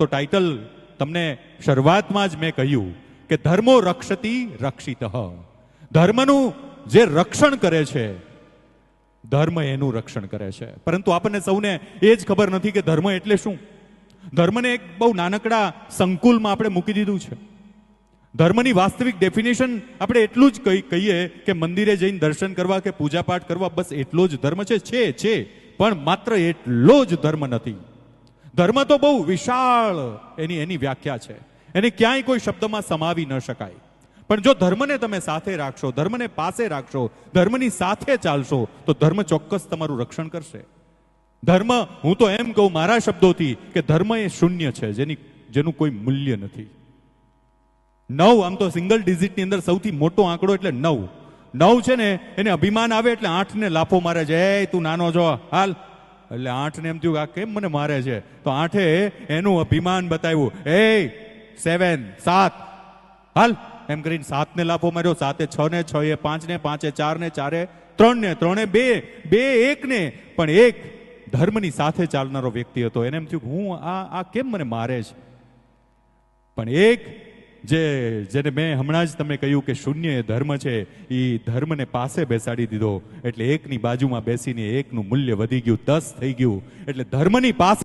તો ટાઇટલ તમને શરૂઆતમાં જ મેં કહ્યું કે ધર્મો રક્ષતી રક્ષિત. ધર્મનું જે રક્ષણ કરે છે, ધર્મ એનું રક્ષણ કરે છે. પરંતુ આપણને સૌને એ જ ખબર નથી કે ધર્મ એટલે શું. ધર્મને એક બહુ નાનકડા સંકુલમાં આપણે મૂકી દીધું છે. ધર્મની વાસ્તવિક ડેફિનેશન આપણે એટલું જ કહીએ કે મંદિરે જઈને દર્શન કરવા કે પૂજાપાઠ કરવા, બસ એટલો જ ધર્મ છે. પણ માત્ર એટલો જ ધર્મ નથી. ધર્મ તો બહુ વિશાળ એની વ્યાખ્યા છે. એને ક્યાંય કોઈ શબ્દમાં સમાવી ન શકાય. પણ જો ધર્મને તમે સાથે રાખશો, ધર્મને પાસે રાખશો, ધર્મની સાથે ચાલશો, તો ધર્મ ચોક્કસ તમારું રક્ષણ કરશે. ધર્મ, હું તો એમ કહું મારા શબ્દોથી કે ધર્મ એ શૂન્ય છે, જેનું કોઈ મૂલ્ય નથી. 9, આમ તો સિંગલ ડિજિટની અંદર સૌથી મોટો આંકડો એટલે 9. 9 છે ને, એને અભિમાન આવે એટલે 8 ને લાફો મારે છે. એ તું નાનો છો, હાલ. એટલે 8 ને એમ થયું આ કેમ મને મારે છે, તો 8 એનું અભિમાન બતાવ્યું. 7, 7, હાલ એમ કરીને 7 ને લાફો માર્યો. 7 6 ને, 6 5 ને, 5 4 ને, 4 3 ને, 3 2, 2 1 ને. પણ એક ધર્મની સાથે ચાલનારો વ્યક્તિ હતો. એને એમ થયું હું આ કેમ મને મારે છે. પણ એક જેને મેં હમણાં જ તમને કહ્યું કે શૂન્ય એ ધર્મ છે, એ ધર્મને પાસે બેસાડી દીધો. એટલે એકની બાજુમાં બેસીને એકનું મૂલ્ય વધી ગયું, 10 થઈ ગયું. એટલે ધર્મની પાસે